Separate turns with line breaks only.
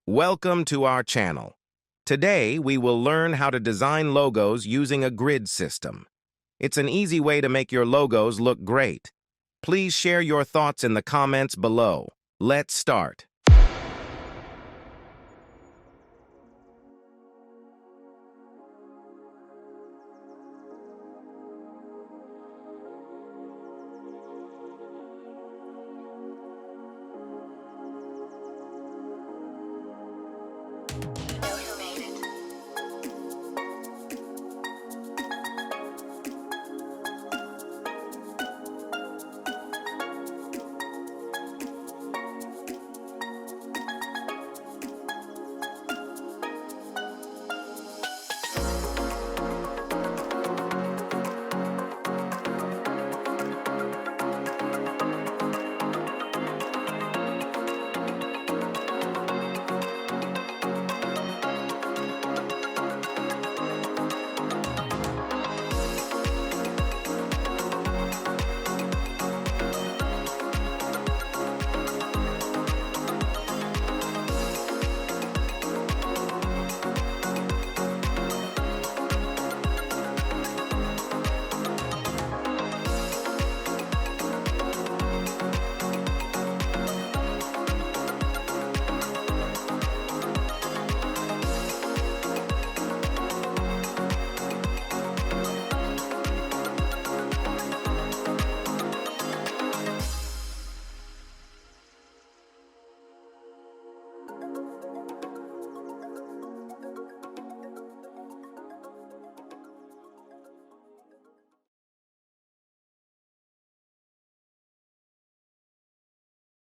Welcome to our channel. Today, we will learn how to design logos using a grid system. It's an easy way to make your logos look great. Please share your thoughts in the comments below. Let's start.